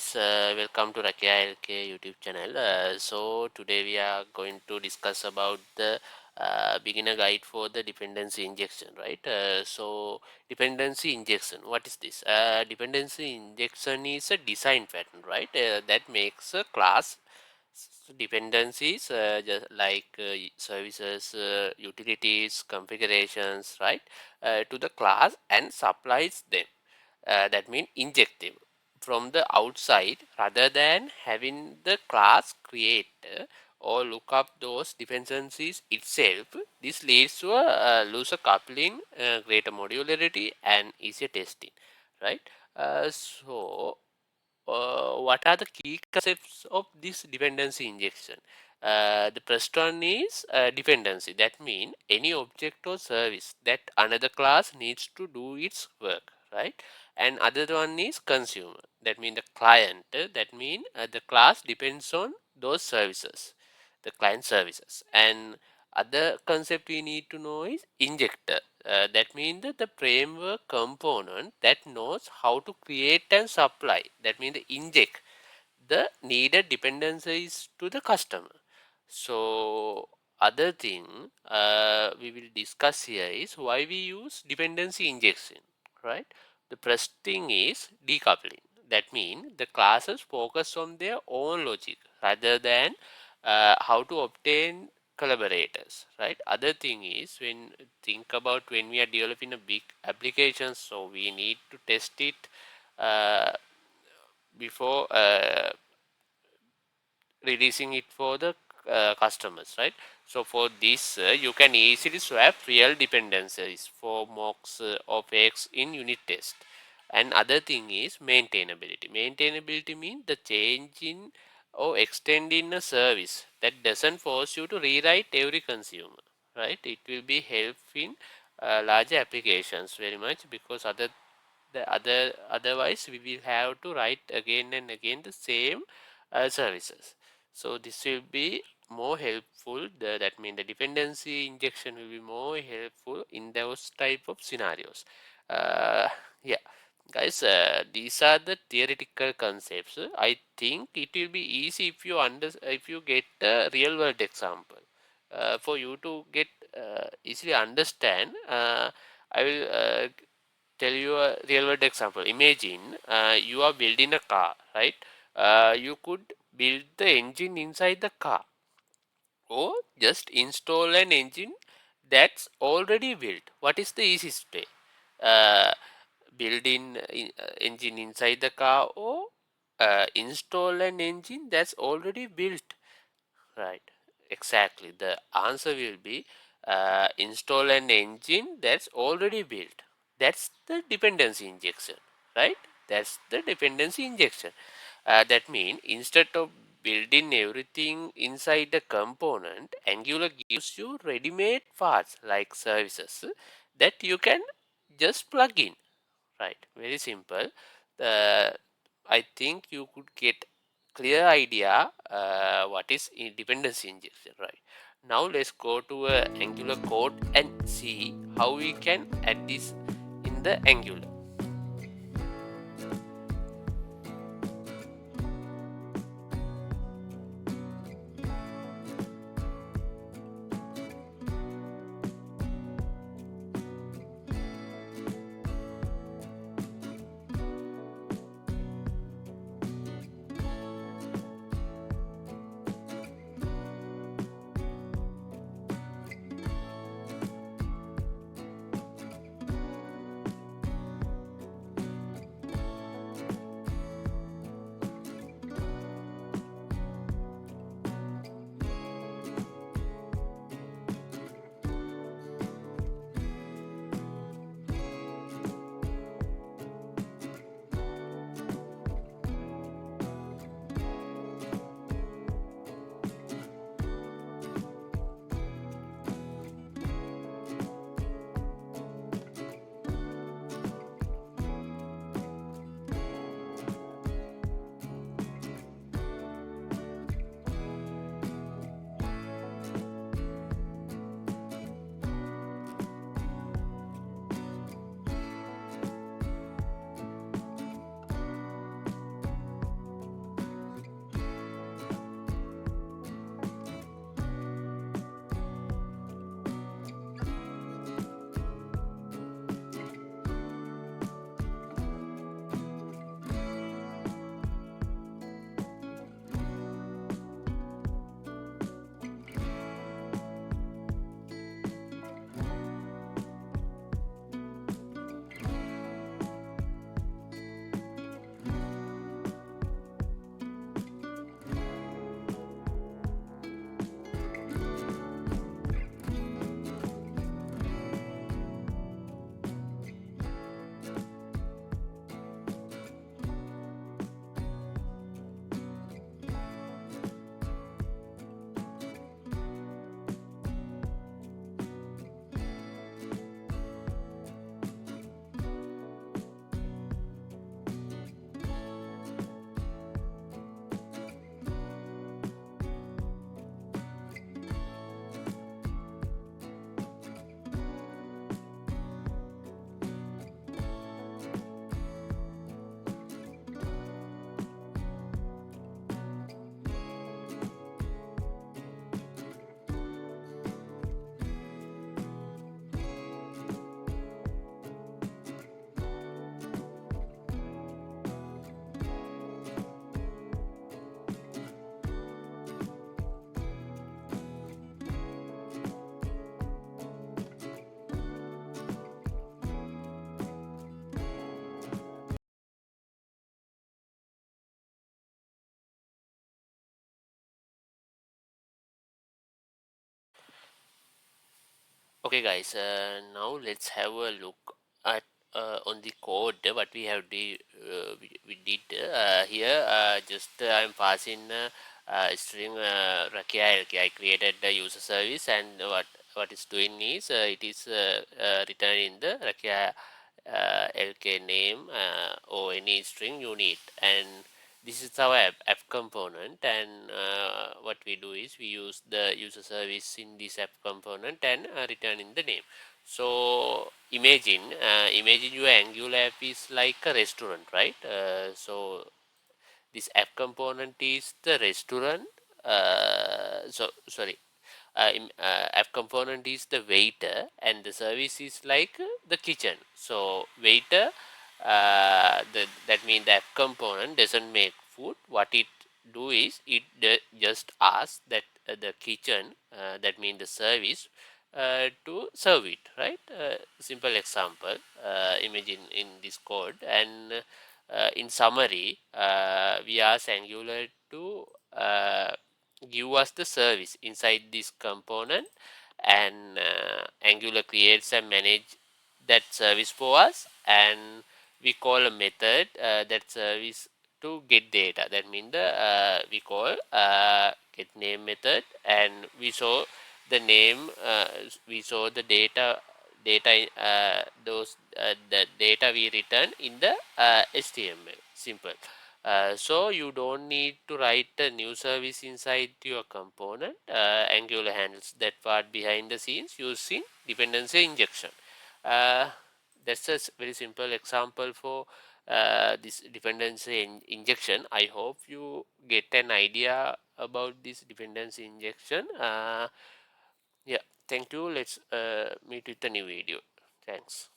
guys, welcome to Rakiyalk YouTube channel. So today we are going to discuss about the beginner guide for the dependency injection, right? Dependency injection, what is this? Dependency injection is a design pattern, right? That makes a class dependencies just like services, utilities, configurations, right? To the class and supplies them. That means inject them from the outside rather than having the class create or look up those dependencies itself. This leads to a looser coupling, greater modularity, and easier testing, right? What are the key concepts of this dependency injection? The first one is dependency. That means any object or service that another class needs to do its work, right? And other one is consumer. That means the client. That means the class depends on those services, the client services. And other concept we need to know is injector. That means that the framework component that knows how to create and supply. That means the inject the needed dependencies to the customer. So other thing we will discuss here is why we use dependency injection, right? The first thing is decoupling. That means the classes focus on their own logic rather than how to obtain collaborators, right? Other thing is when think about when we are developing a big application, so we need to test it uh, before releasing it for the customers, right? So for this you can easily swap real dependencies for mocks of X in unit test. And other thing is maintainability means the change in or extend in a service that doesn't force you to rewrite every consumer, right? It will be helpful in larger applications very much, because otherwise we will have to write again and again the same services. So this will be more helpful. That means the dependency injection will be more helpful in those type of scenarios. Uh, yeah, guys, these are the theoretical concepts. I think it will be easy if you get a real world example. For you to get easily understand, I will tell you a real world example. Imagine you are building a car, right? You could build the engine inside the car, or just install an engine that's already built. What is the easiest way? Uh, engine inside the car, or install an engine that's already built. Right, exactly. The answer will be install an engine that's already built. That's the dependency injection, right? That's the dependency injection. That means instead of building everything inside the component, Angular gives you ready-made parts like services that you can just plug in. Right, very simple. Uh, I think you could get clear idea what is dependency injection, right? Now let's go to Angular code and see how we can add this in the Angular. Okay, guys. Now let's have a look at on the code what we did here. Just I'm passing string Rakiyalk. I created the user service, and what it's doing is it is returning the Rakiyalk LK name or any string you need, and this is our app component. And what we do is we use the user service in this app component and return in the name. So imagine your Angular app is like a restaurant, right? So this app component is the restaurant. Sorry, app component is the waiter, and the service is like the kitchen. So waiter, that means the app component doesn't make food. What it do is it just asks that the kitchen, that means the service, to serve it, right? Simple example. Imagine in this code, and in summary, we ask Angular to give us the service inside this component, and Angular creates and manage that service for us, and we call a method that service to get data. That means the we call get name method, and we show the data those the data we return in the HTML. Simple. So you don't need to write a new service inside your component. Angular handles that part behind the scenes using dependency injection. Uh, that's a very simple example for this dependency injection. I hope you get an idea about this dependency injection. Yeah, thank you. Let's meet with a new video. Thanks.